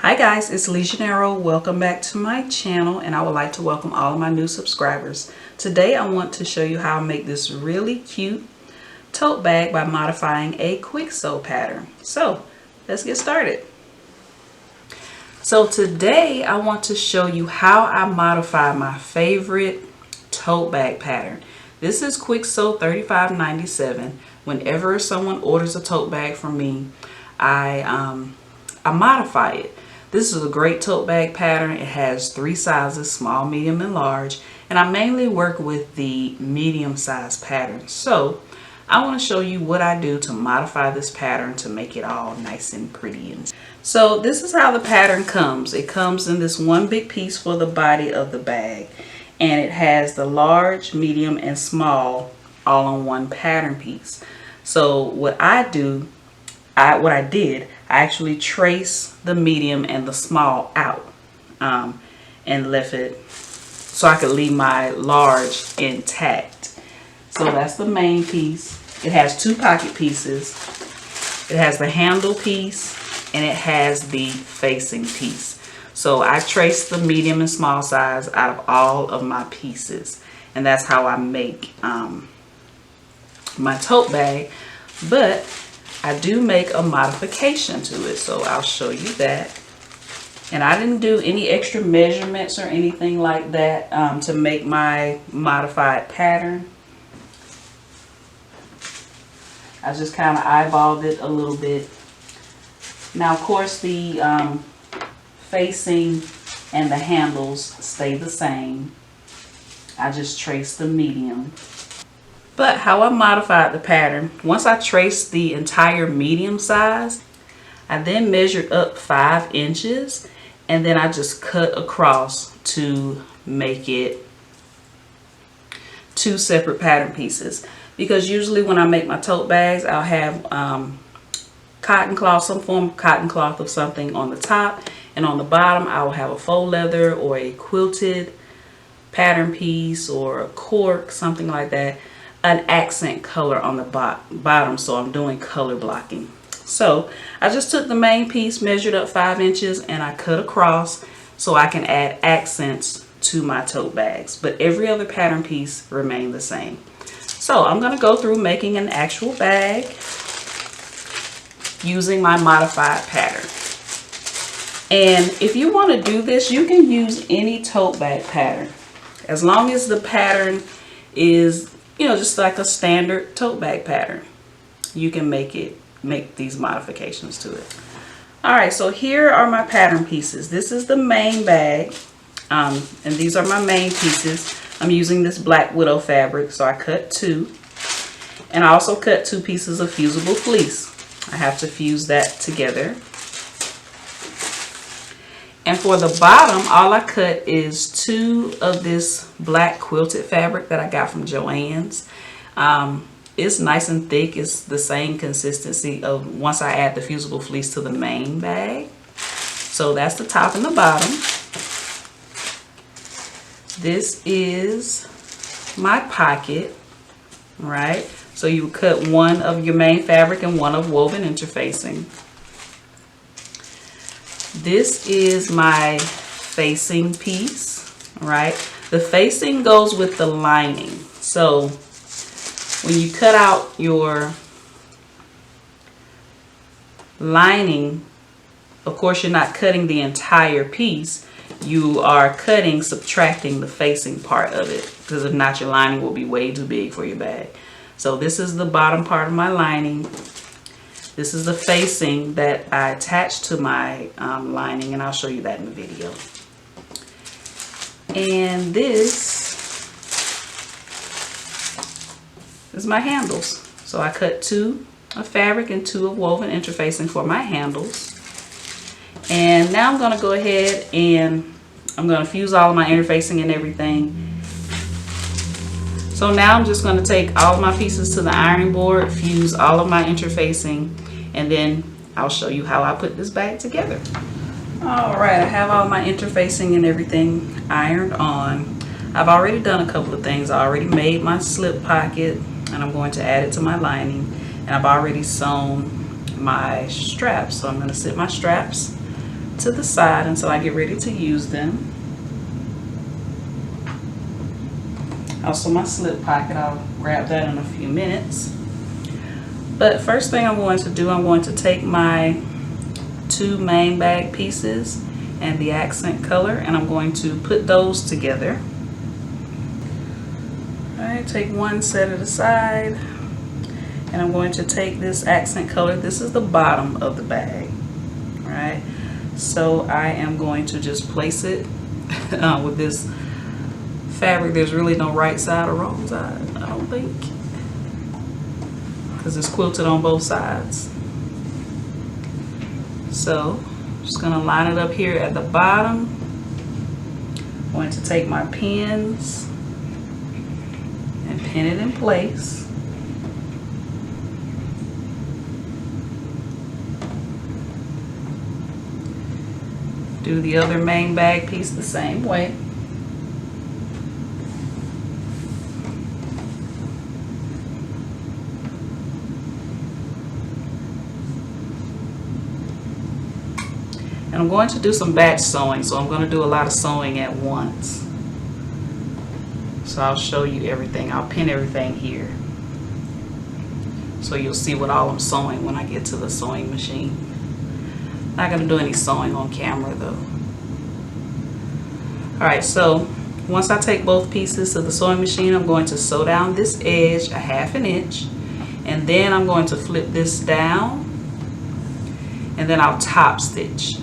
Hi guys, it's Legionero. Welcome back to my channel, and I would like to welcome all of my new subscribers. Today I want to show you how I make this really cute tote bag by modifying a quick sew pattern. So let's get started. So today I want to show you how I modify my favorite tote bag pattern. This is quick sew 35.97. Whenever someone orders a tote bag from me, I modify it. This is a great tote bag pattern. It has 3 sizes, small, medium, and large. And I mainly work with the medium size pattern. So I want to show you what I do to modify this pattern to make it all nice and pretty. So this is how the pattern comes. It comes in this one big piece for the body of the bag. And it has the large, medium, and small all on one pattern piece. So what I did, I actually traced the medium and the small out and left it so I could leave my large intact. So that's the main piece. It has 2 pocket pieces. It has the handle piece and it has the facing piece. So I traced the medium and small size out of all of my pieces, and that's how I make my tote bag. But I do make a modification to it, so I'll show you that. And I didn't do any extra measurements or anything like that to make my modified pattern. I just kind of eyeballed it a little bit. Now, of course, the facing and the handles stay the same. I just traced the medium. But how I modified the pattern, once I traced the entire medium size, I then measured up 5 inches and then I just cut across to make it 2 separate pattern pieces. Because usually when I make my tote bags, I'll have cotton cloth, some form of cotton cloth of something on the top, and on the bottom I will have a faux leather or a quilted pattern piece or a cork, something like that. An accent color on the bottom, so I'm doing color blocking. So I just took the main piece, measured up 5 inches, and I cut across so I can add accents to my tote bags, but every other pattern piece remained the same. So I'm going to go through making an actual bag using my modified pattern. And if you want to do this, you can use any tote bag pattern as long as the pattern is, you know, just like a standard tote bag pattern. You can make these modifications to it. Alright, so here are my pattern pieces. This is the main bag, and these are my main pieces. I'm using this Black Widow fabric, so I cut 2. And I also cut 2 pieces of fusible fleece. I have to fuse that together. And for the bottom, all I cut is 2 of this black quilted fabric that I got from Joann's. It's nice and thick. It's the same consistency of once I add the fusible fleece to the main bag. So that's the top and the bottom. This is my pocket, right? So you cut 1 of your main fabric and 1 of woven interfacing. This is my facing piece, right? The facing goes with the lining. So when you cut out your lining, of course you're not cutting the entire piece. You are cutting, subtracting the facing part of it, because if not, your lining will be way too big for your bag. So this is the bottom part of my lining. This is the facing that I attached to my lining, and I'll show you that in the video. And this is my handles. So I cut 2 of fabric and 2 of woven interfacing for my handles. And now I'm going to go ahead and I'm going to fuse all of my interfacing and everything. So now I'm just going to take all of my pieces to the ironing board, fuse all of my interfacing, and then I'll show you how I put this bag together. Alright, I have all my interfacing and everything ironed on. I've already done a couple of things. I already made my slip pocket, and I'm going to add it to my lining. And I've already sewn my straps, so I'm going to sit my straps to the side until I get ready to use them. Also my slip pocket, I'll grab that in a few minutes. But first thing I'm going to do, I'm going to take my 2 main bag pieces and the accent color, and I'm going to put those together. Alright, take one, set it aside, and I'm going to take this accent color. This is the bottom of the bag. Alright, so I am going to just place it with this fabric. There's really no right side or wrong side, I don't think, because it's quilted on both sides. So I'm just going to line it up here at the bottom. I'm going to take my pins and pin it in place. Do the other main bag piece the same way. And I'm going to do some batch sewing, so I'm going to do a lot of sewing at once. So I'll show you everything. I'll pin everything here, so you'll see what all I'm sewing when I get to the sewing machine. Not going to do any sewing on camera though. Alright, so once I take both pieces to the sewing machine, I'm going to sew down this edge a 1/2 inch, and then I'm going to flip this down, and then I'll top stitch.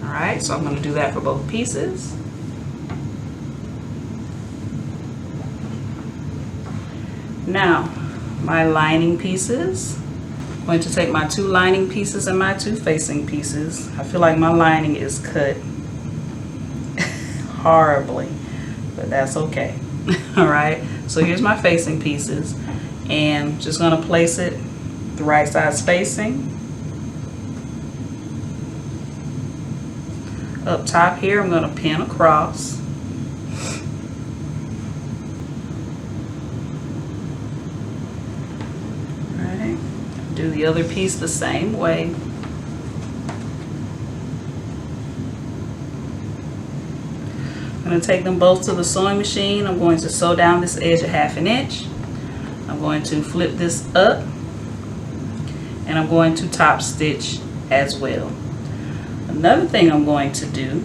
Alright, so I'm going to do that for both pieces. Now, my lining pieces. I'm going to take my 2 lining pieces and my 2 facing pieces. I feel like my lining is cut horribly, but that's okay. Alright, so here's my facing pieces, and just going to place it the right side spacing. Up top here, I'm going to pin across. Alright, do the other piece the same way. I'm going to take them both to the sewing machine. I'm going to sew down this edge a 1/2 inch. I'm going to flip this up, and I'm going to top stitch as well. Another thing I'm going to do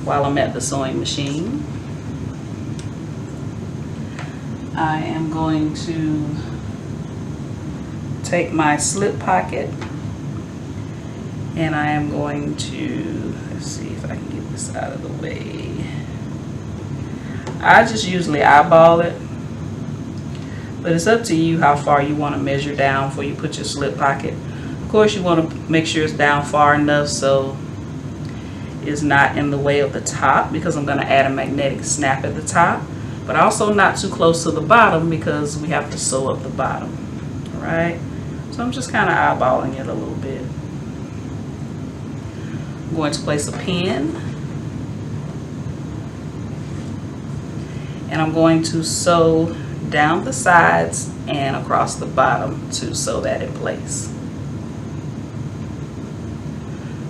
while I'm at the sewing machine, I am going to take my slip pocket, and I am going to, let's see if I can get this out of the way. I just usually eyeball it, but it's up to you how far you want to measure down before you put your slip pocket. Of course, you want to make sure it's down far enough so it's not in the way of the top, because I'm going to add a magnetic snap at the top, but also not too close to the bottom because we have to sew up the bottom. Alright, so I'm just kind of eyeballing it a little bit. I'm going to place a pin, and I'm going to sew down the sides and across the bottom to sew that in place.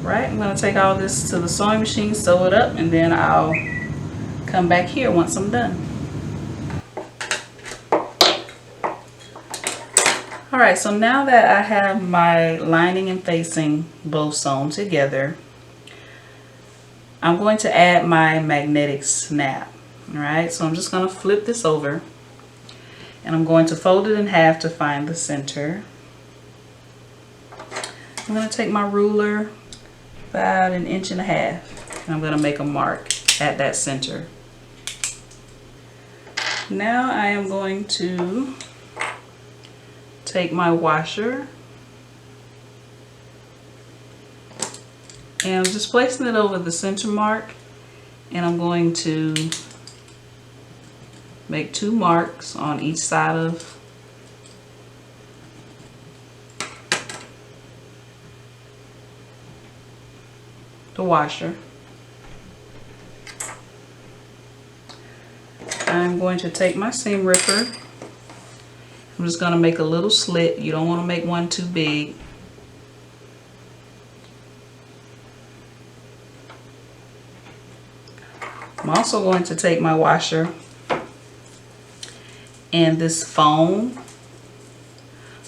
Right, I'm going to take all this to the sewing machine, sew it up, and then I'll come back here once I'm done. Alright, so now that I have my lining and facing both sewn together, I'm going to add my magnetic snap. Alright, so I'm just going to flip this over, and I'm going to fold it in half to find the center. I'm going to take my ruler, about 1.5 inches, and I'm going to make a mark at that center. Now I am going to take my washer, and I'm just placing it over the center mark, and I'm going to make 2 marks on each side of the washer. I'm going to take my seam ripper. I'm just going to make a little slit. You don't want to make one too big. I'm also going to take my washer and this foam.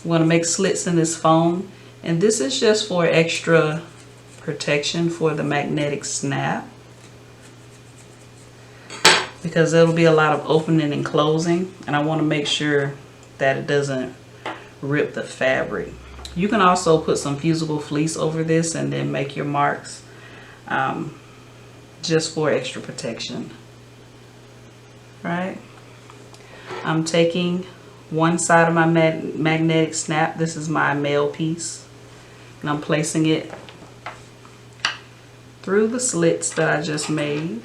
I'm going to make slits in this foam, and this is just for extra protection for the magnetic snap, because there'll be a lot of opening and closing, and I want to make sure that it doesn't rip the fabric. You can also put some fusible fleece over this and then make your marks, just for extra protection. Right? I'm taking one side of my magnetic snap. This is my male piece, and I'm placing it through the slits that I just made.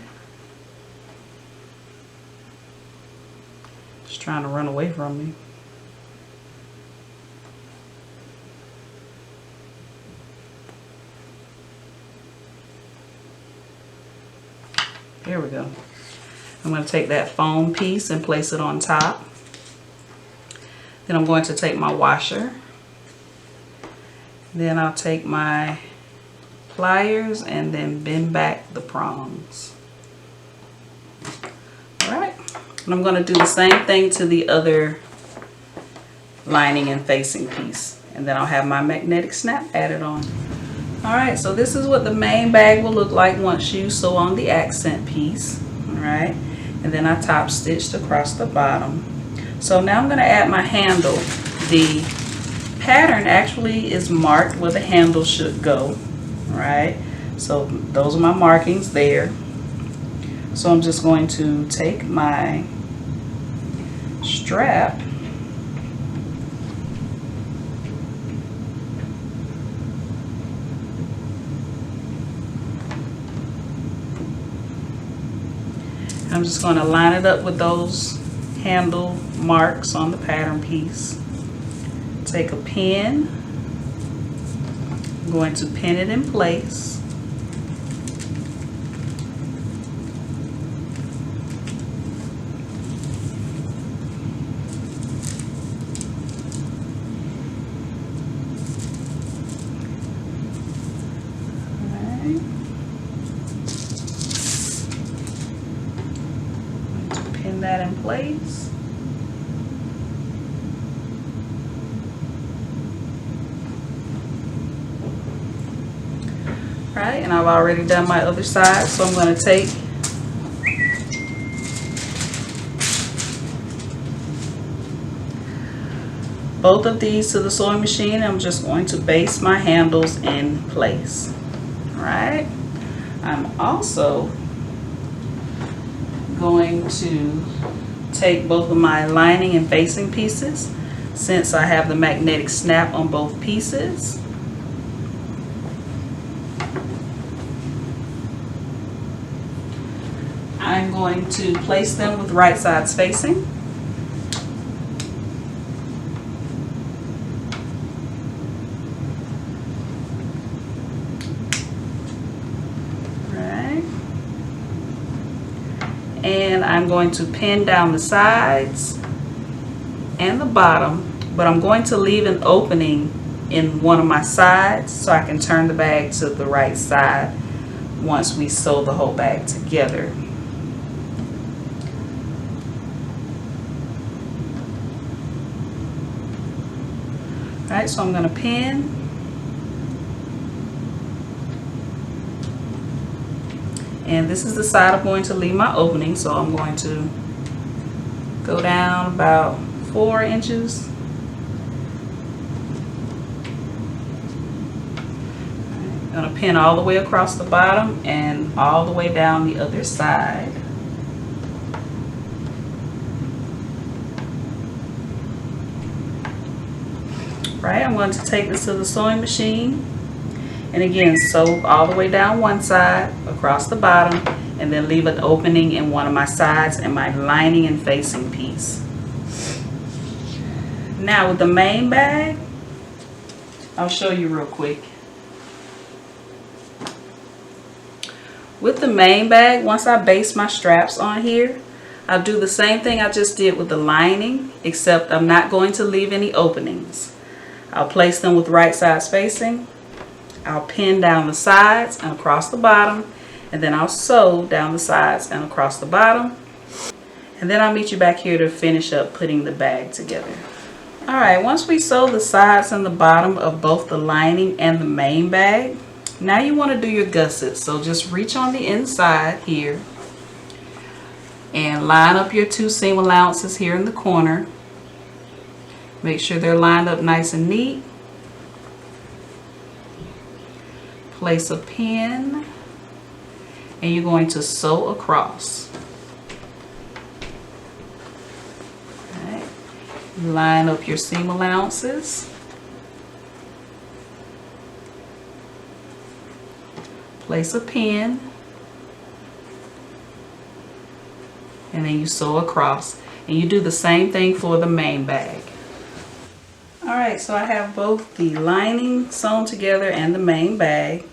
Just trying to run away from me. There we go. I'm going to take that foam piece and place it on top. Then I'm going to take my washer. Then I'll take my pliers and then bend back the prongs. Alright, and I'm going to do the same thing to the other lining and facing piece. And then I'll have my magnetic snap added on. Alright, so this is what the main bag will look like once you sew on the accent piece. Alright, and then I top stitched across the bottom. So now I'm going to add my handle. The pattern actually is marked where the handle should go. Alright, so those are my markings there. So I'm just going to take my strap I'm just going to line it up with those handle marks on the pattern piece. Take a pin. I'm going to pin it in place. That in place. Right, and I've already done my other side, so I'm going to take both of these to the sewing machine. I'm just going to base my handles in place. Right, I'm also going to take both of my lining and facing pieces, since I have the magnetic snap on both pieces. I'm going to place them with right sides facing. And I'm going to pin down the sides and the bottom, but I'm going to leave an opening in one of my sides so I can turn the bag to the right side once we sew the whole bag together. Alright, so I'm going to pin. And this is the side I'm going to leave my opening, so I'm going to go down about 4 inches. I'm going to pin all the way across the bottom and all the way down the other side. Right, I'm going to take this to the sewing machine. And again, sew all the way down one side, across the bottom, and then leave an opening in one of my sides and my lining and facing piece. Now with the main bag, I'll show you real quick. With the main bag, once I base my straps on here, I'll do the same thing I just did with the lining, except I'm not going to leave any openings. I'll place them with right sides facing. I'll pin down the sides and across the bottom, And then I'll sew down the sides and across the bottom. And then I'll meet you back here to finish up putting the bag together. Alright, once we sew the sides and the bottom of both the lining and the main bag, now you want to do your gussets. So just reach on the inside here and line up your 2 seam allowances here in the corner. Make sure they're lined up nice and neat. Place a pin and you're going to sew across. Alright. Line up your seam allowances. Place a pin and then you sew across, and you do the same thing for the main bag. Alright, so I have both the lining sewn together and the main bag.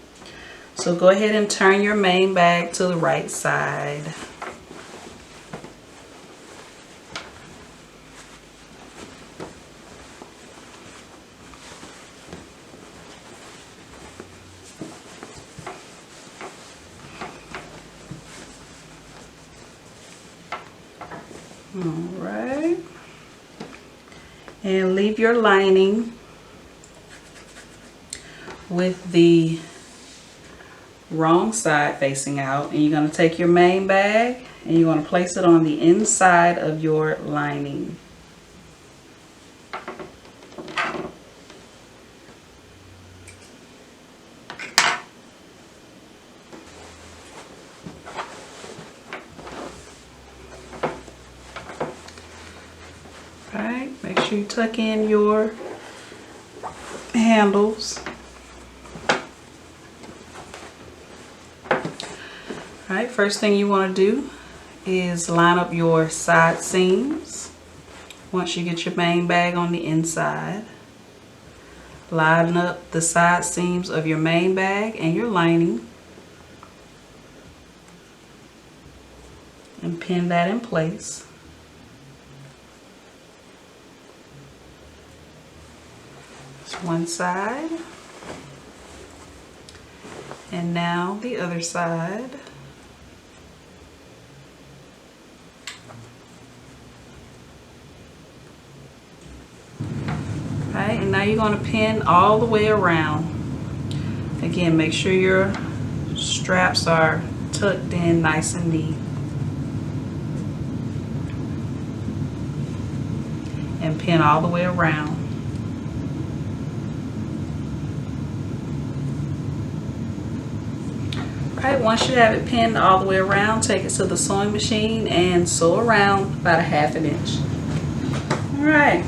So go ahead and turn your main bag to the right side. Alright, and leave your lining with the wrong side facing out, and you're going to take your main bag and you're going to place it on the inside of your lining. Alright, make sure you tuck in your handles. Alright, first thing you want to do is line up your side seams. Once you get your main bag on the inside, line up the side seams of your main bag and your lining and pin that in place. One side, and now the other side. Alright, and now you're going to pin all the way around. Again, make sure your straps are tucked in nice and neat. And pin all the way around. Alright, once you have it pinned all the way around, take it to the sewing machine and sew around about 1/2 inch. Alright,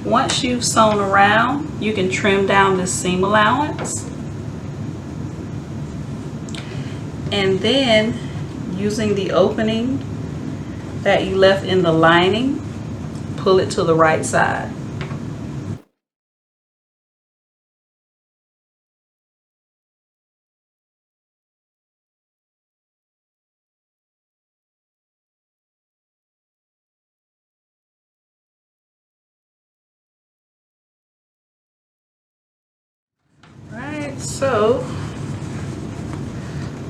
once you've sewn around, you can trim down this seam allowance. And then, using the opening that you left in the lining, pull it to the right side. So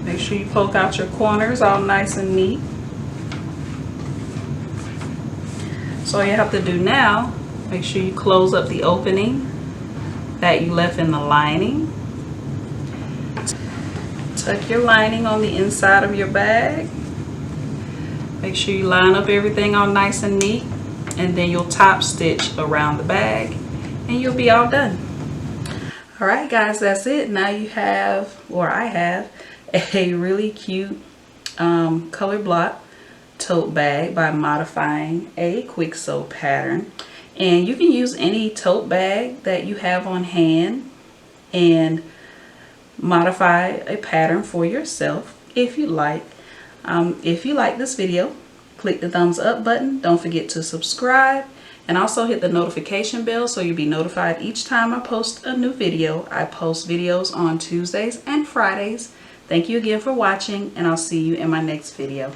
make sure you poke out your corners all nice and neat. So all you have to do now, make sure you close up the opening that you left in the lining. Tuck your lining on the inside of your bag. Make sure you line up everything all nice and neat, and then you'll top stitch around the bag and you'll be all done. Alright guys, that's it. Now you have, or I have, a really cute color block tote bag by modifying a quick sew pattern. And you can use any tote bag that you have on hand and modify a pattern for yourself if you like. If you like this video, click the thumbs up button. Don't forget to subscribe. And also hit the notification bell so you'll be notified each time I post a new video. I post videos on Tuesdays and Fridays. Thank you again for watching, and I'll see you in my next video.